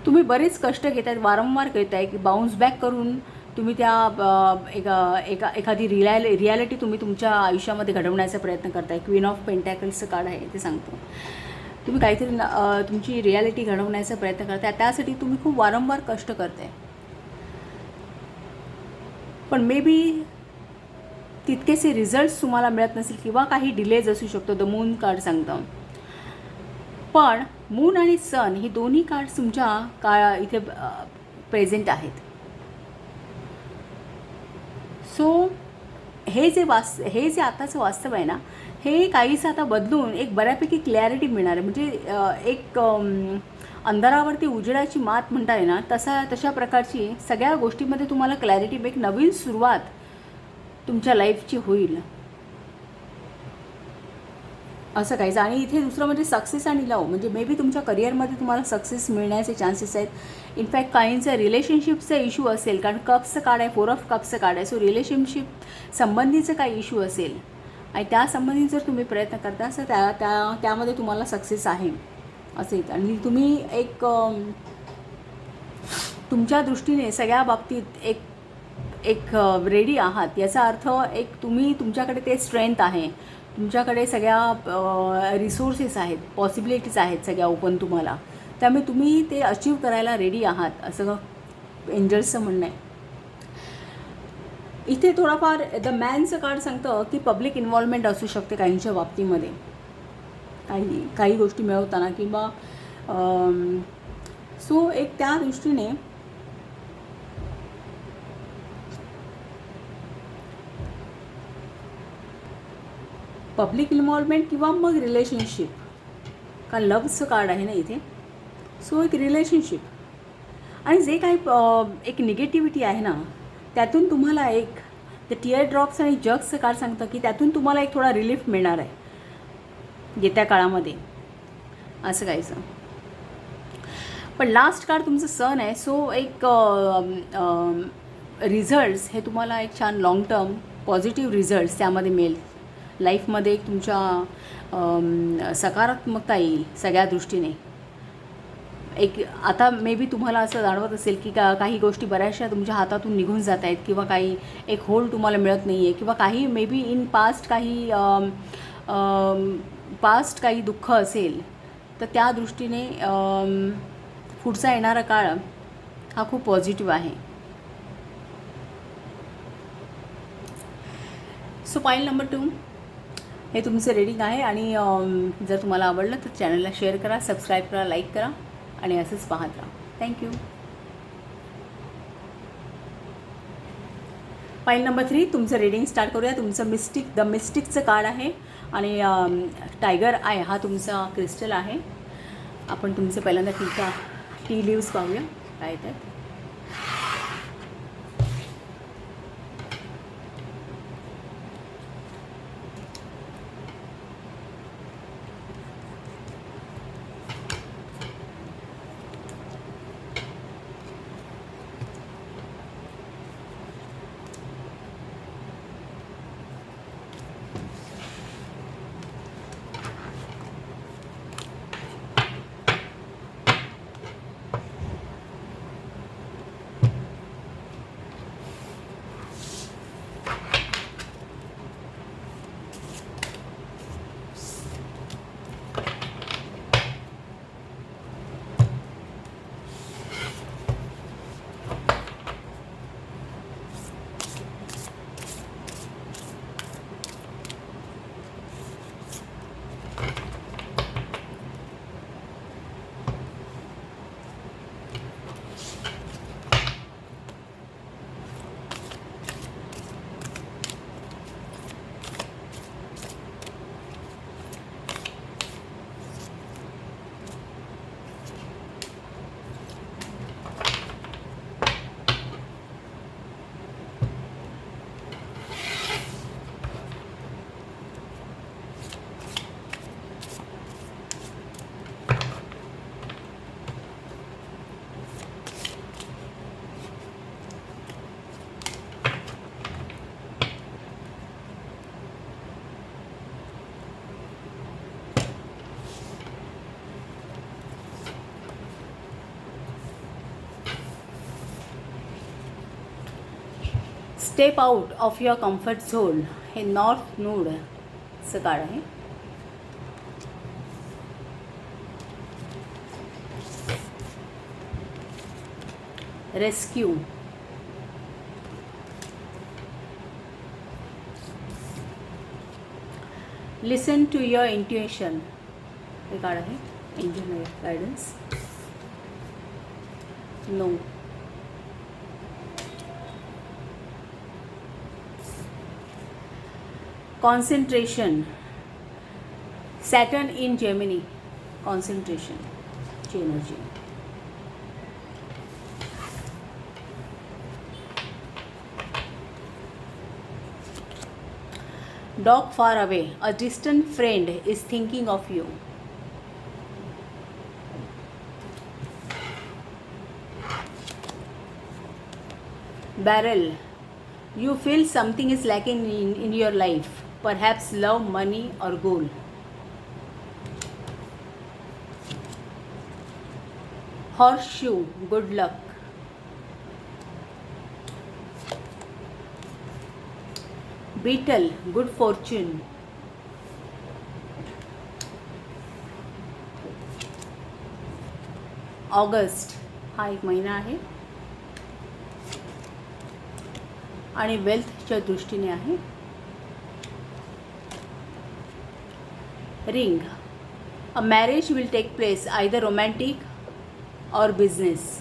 तुम्ही बरेच कष्ट घेत आहेत, वारंवार करत आहे की बाउन्स बॅक करून तुम्ही त्या एखादी रियालिटी तुम्ही तुमच्या आयुष्यामध्ये घडवण्याचा प्रयत्न करताय. क्वीन ऑफ पेंटॅकल्सचं कार्ड आहे ते सांगतो तुम्ही काहीतरी तुमची रियालिटी घडवण्याचा प्रयत्न करताय. त्यासाठी तुम्ही खूप वारंवार कष्ट करताय. पण मे बी तितकेसे रिझल्ट्स तुम्हाला मिळत नसेल किंवा काही डिलेज असू शकतो. द मून कार्ड सांगतं. पण मून आणि सन ही दोन्ही कार्ड्स तुमच्या इथे प्रेझेंट आहेत. सो हे जे आताचं वास्तव आहे ना, हे काहीसं आता बदलून एक बऱ्यापैकी क्लॅरिटी मिळणार आहे. म्हणजे एक अंधारावरती उजेडाची मात म्हणता येईल ना, तशा प्रकारची सगळ्या गोष्टीमध्ये तुम्हाला क्लॅरिटी, एक नवीन सुरुवात तुमच्या लाईफची होईल असं काहीच. आणि इथे दुसरं म्हणजे सक्सेस आणि लव, म्हणजे मे बी तुमच्या करिअरमध्ये तुम्हाला सक्सेस मिळण्याचे चान्सेस आहेत. इनफॅक्ट काहींचं रिलेशनशिपचा इश्यू असेल, कारण कप्सचं कार्ड आहे, 4 ऑफ कप्सचं कार्ड आहे. सो रिलेशनशिप संबंधीचं काही इश्यू असेल आणि त्या संबंधित जर तुम्ही प्रयत्न करता तर त्यामध्ये तुम्हाला सक्सेस आहे असं येतं. आणि तुम्ही एक तुमच्या दृष्टीने सगळ्या बाबतीत एक रेडी आहात. याचा अर्थ एक तुमच्याकडे ते स्ट्रेंथ आहे, तुमच्याकडे सगळ्या रिसोर्सेस आहेत, पॉसिबिलिटीज आहेत सगळ्या ओपन तुम्हाला. त्यामुळे तुम्ही ते अचीव करायला रेडी आहात असं एंजल्सचं म्हणणं आहे. इथे थोडाफार द मॅनचं कार्ड सांगतं की पब्लिक इन्व्हॉल्वमेंट असू शकते काहींच्या बाबतीमध्ये, काही गोष्टी मिळवताना किंवा सो एक त्या दृष्टीने पब्लिक इन्व्हॉल्वमेंट किंवा मग रिलेशनशिप, का लव्हचं कार्ड आहे ना इथे. सो एक रिलेशनशिप आणि जे काही एक निगेटिव्हिटी आहे ना, त्यातून तुम्हाला एक ते टिअर ड्रॉप्स आणि जग्सचं कार्ड सांगतं की त्यातून तुम्हाला एक थोडा रिलीफ मिळणार आहे येत्या काळामध्ये असं काहीचं. पण लास्ट कार्ड तुमचं सन आहे. सो एक रिझल्ट्स हे तुम्हाला एक छान लाँग टर्म पॉझिटिव्ह रिझल्ट्स त्यामध्ये मिळेल. लाईफमध्ये एक तुमच्या सकारात्मकता येईल सगळ्या दृष्टीने. एक आता मे बी तुम्हाला असं जाणवत असेल की काही गोष्टी बऱ्याचशा तुमच्या हातातून निघून जात आहेत किंवा काही एक होल्ड तुम्हाला मिळत नाही आहे किंवा काही मे बी इन पास्ट काही दुःख असेल तर त्या दृष्टीने पुढचा येणारा काळ हा खूप पॉझिटिव्ह आहे. सो पाईल नंबर 2 हे तुमचं रीडिंग आहे. आणि जर तुम्हाला आवडलं तर चॅनलला शेअर करा, सबस्क्राईब करा, लाईक करा आणि असंच पाहत राहा. थँक्यू. पाईल नंबर 3 तुमचं रीडिंग स्टार्ट करूया. तुमचं द मिस्टिकचं कार्ड आहे आणि टायगर आय हा तुमचा क्रिस्टल आहे. आपण तुमचं पहिल्यांदा टी लिव्स पाहूया काय येतात. Step out of your comfort zone हे नॉर्थ नोडचं कार्ड आहे. Rescue, listen to your intuition हे कार्ड आहे. Angel guidance, no, concentration, Saturn in Gemini, कॉन्सन्ट्रेशनची energy. Dog far away, a distant friend is thinking of you. Barrel, you feel something is lacking in your life, perhaps love, money or goal. Horseshoe, good luck. Beetle, good fortune. August हा एक महिना आहे आणि वेल्थच्या दृष्टीने आहे. Ring, a marriage will take place either romantic or business.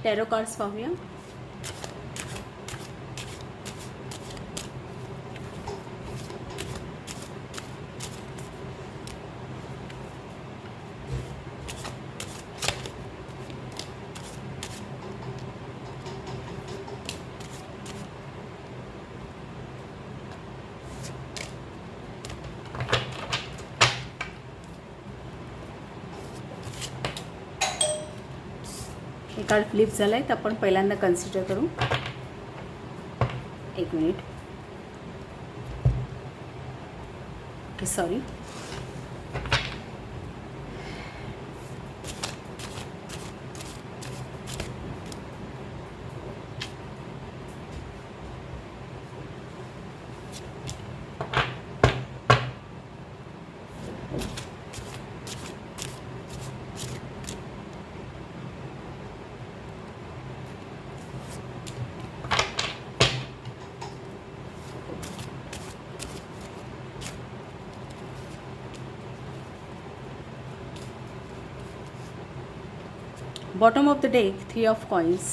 Tarot cards पाहूया. हे कार्ड फ्लिप झालं आहे तर आपण पहिल्यांदा कन्सिडर करू. एक minute, okay, sorry. Bottom of the deck, 3 of coins.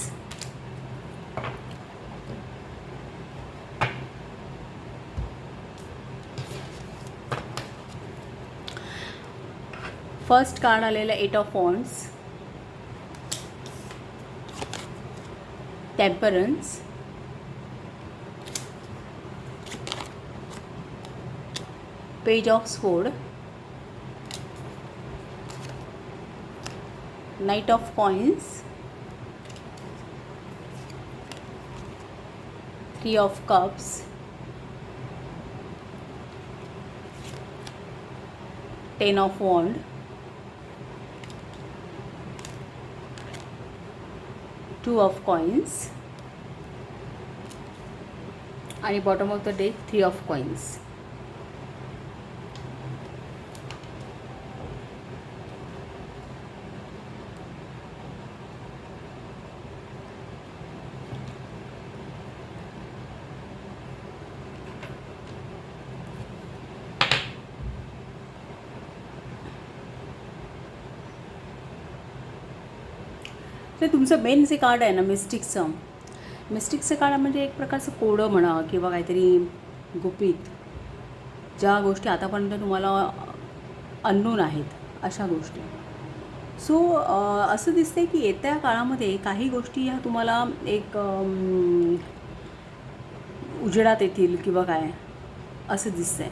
First card आलेलं 8 of wands, temperance, page of sword, Knight of coins, 3 of cups, Ten of wand, two of coins आणि bottom of the deck 3 of coins. तर तुमचं main जे card आहे ना मिस्टिक्सचं card म्हणजे एक प्रकारचं कोडं म्हणा किंवा काहीतरी गुपित, ज्या गोष्टी आतापर्यंत तुम्हाला अननोन आहेत अशा गोष्टी. सो असं दिसतंय की येत्या काळामध्ये काही गोष्टी ह्या तुम्हाला एक उजेडात येतील किंवा काय असं दिसतंय.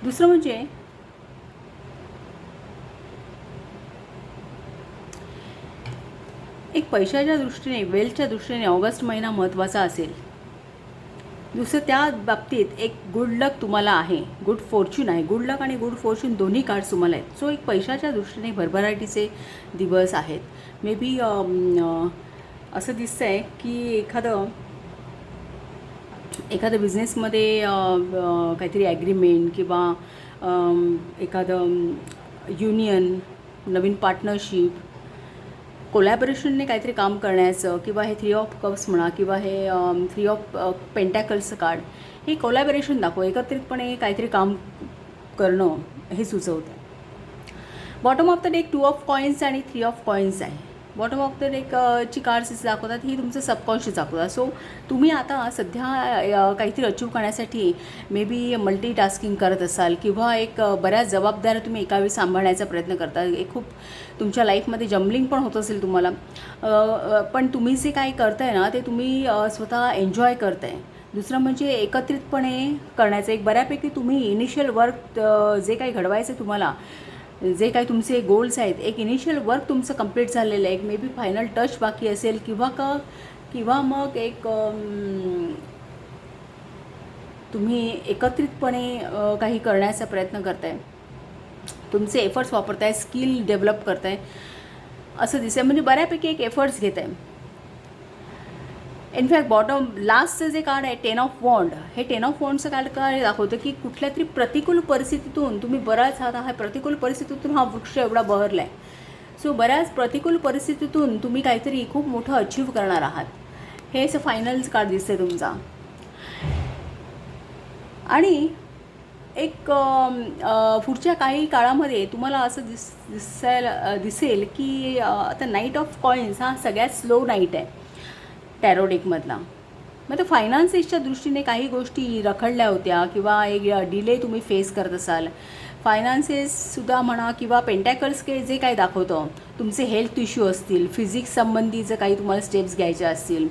दुसरं म्हणजे एक पैशाच्या दृष्टीने, वेल्थच्या दृष्टीने ऑगस्ट महिना महत्त्वाचा असेल. दुसरं त्या बाबतीत एक गुड लक तुम्हाला आहे, गुड फॉर्च्यून आहे. गुड लक आणि गुड फॉर्च्यून दोन्ही कार्ड्स तुम्हाला आहेत. सो एक पैशाच्या दृष्टीने भरभराटीचे दिवस आहेत. मे बी असं दिसतं आहे की एखादं बिझनेसमध्ये काहीतरी ॲग्रीमेंट किंवा एखादं युनियन, नवीन पार्टनरशिप, कोलॅबरेशनने काहीतरी काम करण्याचं, किंवा हे 3 ऑफ कप्स म्हणा किंवा हे 3 ऑफ पेंटॅकल्सचं कार्ड, हे कोलॅबरेशन एकत्रितपणे काहीतरी काम करणं हे सुचवतं. Bottom of the deck 2 of coins आणि 3 ऑफ कॉइन्स आहे. बॉटम ऑफ द डेक ची कार्ड्स दाखवतात ही तुमचं सबकॉन्शियस दाखवतात. सो तुम्ही आता सध्या काहीतरी अचीव करण्यासाठी मे बी मल्टीटास्किंग करत असाल किंवा एक बऱ्याच जबाबदाऱ्या तुम्ही एका वेळी सांभाळण्याचा प्रयत्न करता. एक खूप तुमच्या लाईफमध्ये जम्बलिंग पण होत असेल तुम्हाला, पण तुम्ही जे काही करताय ना ते तुम्ही स्वतः एन्जॉय करताय. दुसरं म्हणजे एकत्रितपणे करण्याचं एक बऱ्यापैकी तुम्ही इनिशियल वर्क जे काही घडवायचं तुम्हाला, जे काही तुमचे गोल्स आहेत, एक इनिशियल वर्क तुमचं कंप्लीट झालेलं आहे. एक मे बी फायनल टच बाकी असेल किंवा मग एक तुम्ही एकत्रितपणे काही करण्याचा प्रयत्न करताय, तुमचे एफर्ट्स वापरताय, स्किल डेव्हलप करताय असं दिसतंय. म्हणजे बऱ्यापैकी एक एफर्ट्स घेत आहे. इनफॅक्ट बॉटम लास्टचं जे कार्ड आहे 10 ऑफ वॉन्ड, हे 10 ऑफ वॉन्डचं कार्ड काय दाखवतं की कुठल्या तरी प्रतिकूल परिस्थितीतून तुम्ही बराच हा प्रतिकूल परिस्थितीतून हा वृक्ष एवढा बहरला आहे. सो बऱ्याच प्रतिकूल परिस्थितीतून तुम्ही काहीतरी खूप मोठं अचीव करणार आहात. हे असं फायनलचं कार्ड दिसतंय तुमचा. आणि एक पुढच्या काही काळामध्ये तुम्हाला असं दिसेल की आता नाईट ऑफ कॉइन्स हा सगळ्यात स्लो नाईट आहे टॅरो डेकमधला. मग ते फायनान्सेसच्या दृष्टीने काही गोष्टी रखडल्या होत्या किंवा एक डिले तुम्ही फेस करत असाल. फायनान्सेससुद्धा म्हणा किंवा पेंटॅकल्स जे काही दाखवतं, तुमचे हेल्थ इश्यू असतील, फिजिक्स संबंधीचं काही तुम्हाला स्टेप्स घ्यायच्या असतील,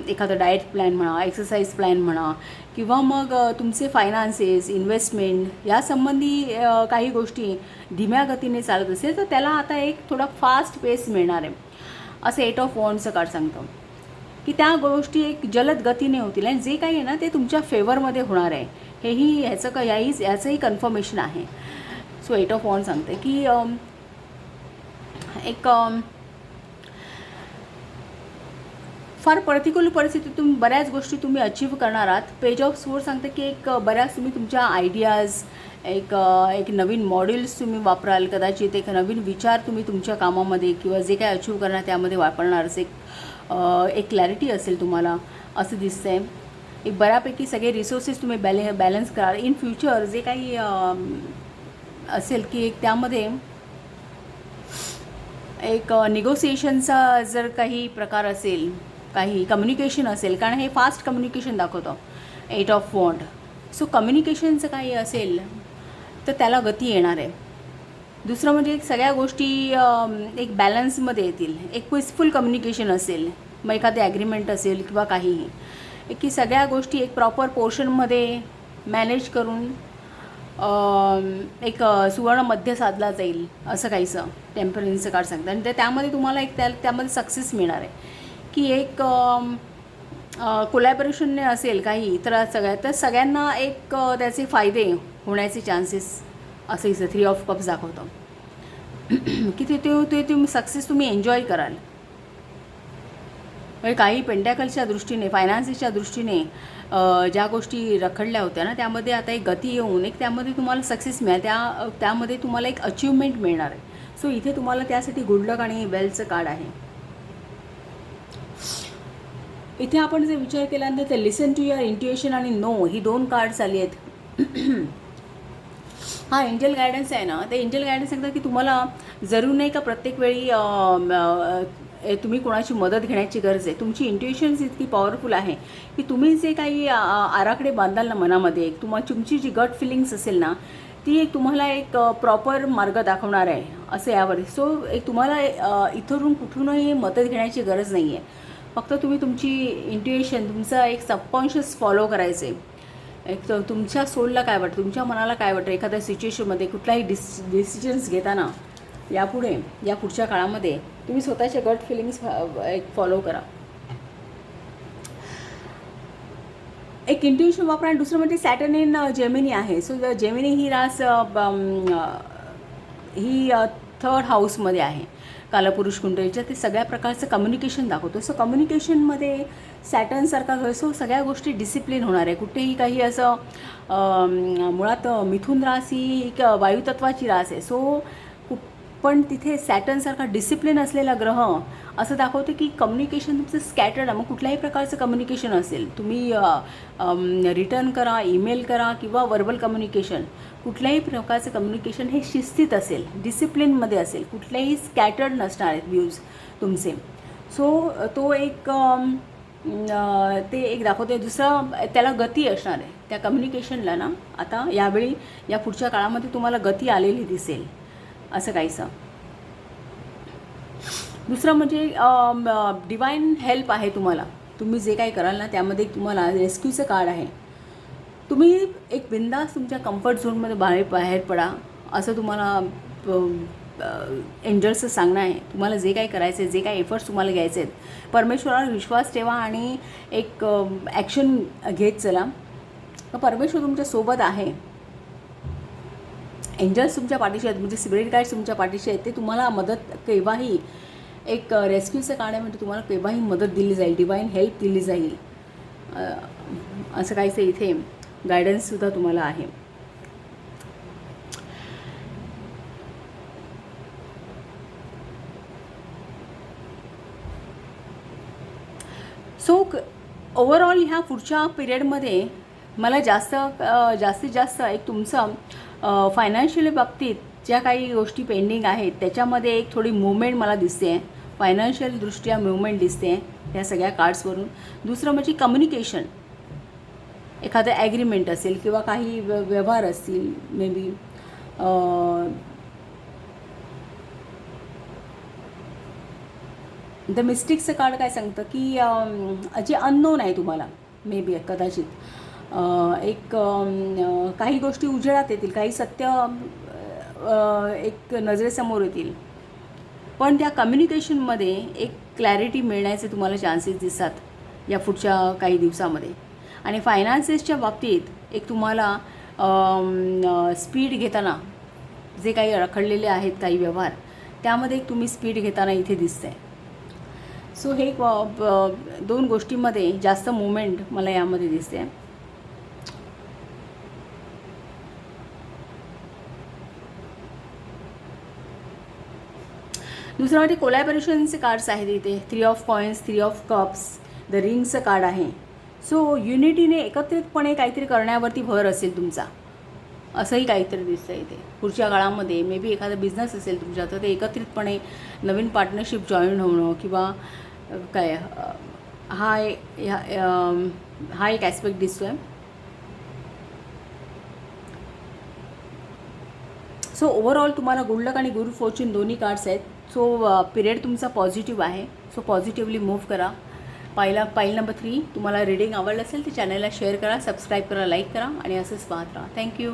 एखादं डाएट प्लॅन म्हणा, एक्सरसाइज प्लॅन म्हणा, किंवा मग तुमचे फायनान्सेस, इन्व्हेस्टमेंट यासंबंधी काही गोष्टी धीम्या गतीने चालत असेल तर त्याला आता एक थोडा फास्ट पेस मिळणार आहे असं 8 ऑफ वॉन्डचं कार्ड सांगतं की त्या गोष्टी एक जलद गतीने होतील आणि जे काही आहे ना ते तुमच्या फेवरमध्ये होणार आहे. हेही याचंही कन्फर्मेशन आहे. सो 8 ऑफ वॉन्ड सांगते की एक फार प्रतिकूल परिस्थितीतून बऱ्याच गोष्टी तुम्ही अचीव करणार आहात. पेज ऑफ स्वोर्ड सांगते की एक बऱ्याच तुम्ही तुमच्या आयडियाज, एक नवीन मॉडेल्स तुम्ही वापराल, कदाचित एक नवीन विचार तुम्ही तुमच्या कामामध्ये किंवा जे काही अचीव करणार त्यामध्ये वापरणार असे एक क्लॅरिटी असेल तुम्हाला असं दिसतंय. एक बऱ्यापैकी सगळे रिसोर्सेस तुम्ही बॅलन्स कराल. इन फ्युचर जे काही असेल की एक त्यामध्ये एक निगोसिएशनचा जर काही प्रकार असेल, काही कम्युनिकेशन असेल, कारण हे फास्ट कम्युनिकेशन दाखवतं 8 ऑफ वॉन्ड. सो कम्युनिकेशनचं काही असेल तर त्याला गती येणार आहे. दुसरं म्हणजे एक सगळ्या गोष्टी एक बॅलन्समध्ये येतील. एक पीसफुल कम्युनिकेशन असेल, मग एखादे ॲग्रीमेंट असेल किंवा काहीही, की सगळ्या गोष्टी एक प्रॉपर पोर्शनमध्ये मॅनेज करून एक सुवर्ण मध्य साधला जाईल असं काहीसं टेम्परन्सचं कार्ड सांगतं. आणि त्यामध्ये तुम्हाला एक त्यामध्ये सक्सेस मिळणार आहे की एक कोलॅबरेशनने असेल काही तर सगळ्यांना एक त्याचे फायदे होण्याचे चान्सेस असेच 3 ऑफ कप्स दाखवतं. की ते तुम्ही सक्सेस तुम्ही एन्जॉय कराल. म्हणजे काही पेंटॅकलच्या दृष्टीने, फायनान्सेसच्या दृष्टीने ज्या गोष्टी रखडल्या होत्या ना, त्यामध्ये आता एक गती येऊन एक त्यामध्ये तुम्हाला सक्सेस मिळेल, त्यामध्ये तुम्हाला एक अचिव्हमेंट मिळणार आहे. सो इथे तुम्हाला त्यासाठी गुड लक आणि वेल्थचं कार्ड आहे. इथे आपण जर विचार केल्यानंतर ते लिसन टू युअर इंट्युएशन आणि नो ही 2 कार्ड्स आली आहेत. हा एंजल गायडन्स आहे ना, ते एंजल गायडन्स सांगतात की तुम्हाला जरूर नाही का प्रत्येक वेळी तुम्ही कोणाची मदत घेण्याची गरज आहे. तुमची इंट्युएशन्स इतकी पॉवरफुल आहे की तुम्ही जे काही आराखडे बांधाल ना मनामध्ये, तुमची जी गट फिलिंग्स असेल ना, ती एक तुम्हाला एक प्रॉपर मार्ग दाखवणार आहे असं यावर. सो एक तुम्हाला इथून कुठूनही मदत घेण्याची गरज नाही आहे. फक्त तुम्ही तुमची इंट्युएशन, तुमचा एक सबकॉन्शियस फॉलो करायचं आहे. एक तर तुमच्या सोलला काय वाटतं, तुमच्या मनाला काय वाटतं एखाद्या सिच्युएशनमध्ये, कुठलाही डिसिजन्स घेताना या पुढच्या काळामध्ये तुम्ही स्वतःचे गट फिलिंग्स एक फॉलो करा. एक इंट्युएशन वापरा. आणि दुसरं म्हणजे सॅटर्न इन जेमिनी आहे. सो जेमिनी ही रास ही 3rd हाऊसमध्ये आहे कालपुरुष कुंडलीच्या. ते सगळ्या प्रकारचं कम्युनिकेशन दाखवतो. सो कम्युनिकेशनमध्ये सॅटर्नसारखा सो सगळ्या गोष्टी डिसिप्लिन होणार आहे. कुठेही काही असं मुळात मिथुन रास ही एक वायुतत्वाची रास आहे. सो पण तिथे सॅटर्नसारखा डिसिप्लिन असलेला ग्रह असं दाखवते की कम्युनिकेशन तुमचं स्कॅटर्ड आहे. मग कुठल्याही प्रकारचं कम्युनिकेशन असेल, तुम्ही रिटर्न करा, ईमेल करा किंवा वर्बल कम्युनिकेशन, कुठल्याही प्रकारचं कम्युनिकेशन हे शिस्तीत असेल, डिसिप्लिनमध्ये असेल, कुठलेही स्कॅटर्ड नसणार आहेत व्ह्यूज तुमचे. सो तो एक ते एक दाखवते. दुसरं त्याला गती असणार आहे त्या कम्युनिकेशनला ना. आता यावेळी या पुढच्या काळामध्ये तुम्हाला गती आलेली दिसेल असं काहीसं. दुसरं म्हणजे डिवाईन हेल्प आहे तुम्हाला. तुम्ही जे काही कराल ना त्यामध्ये तुम्हाला रेस्क्यूचं कार्ड आहे. तुम्ही एक बिंदास तुमच्या कम्फर्ट झोनमध्ये बाहेर पडा असं तुम्हाला एंजल्सचं सांगणं आहे. तुम्हाला जे काही करायचं आहे, जे काही एफर्ट्स तुम्हाला घ्यायचे आहेत, परमेश्वरावर विश्वास ठेवा आणि एक ॲक्शन घेत चला. परमेश्वर तुमच्या सोबत आहे. एंजल्स तुमच्या पाठीशी आहेत, म्हणजे स्पिरिट गाईड्स तुमच्या पाठीशी आहेत. ते तुम्हाला मदत केव्हाही एक रेस्क्यूचं कार्ड आहे, म्हणजे तुम्हाला केव्हाही मदत दिली जाईल, डिवाईन हेल्प दिली जाईल असं काहीचं इथे गायडन्ससुद्धा तुम्हाला आहे. सो ओव्हरऑल ह्या पुढच्या पिरियडमध्ये मला जास्तीत जास्त एक तुमचं फायनान्शियल बाबतीत ज्या काही गोष्टी पेंडिंग आहेत त्याच्यामध्ये एक थोडी मूवमेंट मला दिसते आहे. फायनान्शियल दृष्ट्या मूवमेंट दिसते आहे ह्या सगळ्या कार्ड्सवरून. दुसरं म्हणजे कम्युनिकेशन, एखादं ॲग्रीमेंट असेल किंवा काही व्यवहार असतील मे बी. द मिस्टिकचं कार्ड काय सांगतं की जे अननोन आहे तुम्हाला मे बी कदाचित एक काही गोष्टी उजेडात येतील, काही सत्य एक नजरेसमोर येतील, पण त्या कम्युनिकेशनमध्ये एक क्लॅरिटी मिळण्याचे तुम्हाला चान्सेस दिसतात या पुढच्या काही दिवसामध्ये. आणि फायनान्सेसच्या बाबतीत एक तुम्हाला स्पीड घेताना जे काही रखडलेले आहेत काही व्यवहार त्यामध्ये एक तुम्ही स्पीड घेताना इथे दिसतं आहे. सो हे 2 गोष्टींमध्ये जास्त मूवमेंट मला यामध्ये दिसते आहे. दुसरं म्हणजे कोलॅबोरेशनचे कार्ड्स आहेत इथे. 3 of coins, 3 of cups, the रिंगचं कार्ड आहे. सो युनिटीने एकत्रितपणे काहीतरी करण्यावरती भर असेल तुमचा, असंही काहीतरी दिसतं इथे पुढच्या काळामध्ये. मे बी एखादा बिझनेस असेल तुमचा तर ते एकत्रितपणे नवीन पार्टनरशिप जॉईन होणं किंवा काय हा एक ॲस्पेक्ट दिसतो आहे. सो ओव्हरऑल तुम्हाला गुड लक आणि गुड फॉर्च्यून दोन्ही कार्ड्स आहेत. सो पिरियड तुमचा पॉझिटिव्ह आहे. सो पॉझिटिव्हली मूव्ह करा. पाईल नंबर 3 तुम्हाला रीडिंग आवडलं असेल तर चॅनलला शेअर करा, सबस्क्राईब करा, लाईक करा आणि असंच पाहत राहा. थँक्यू.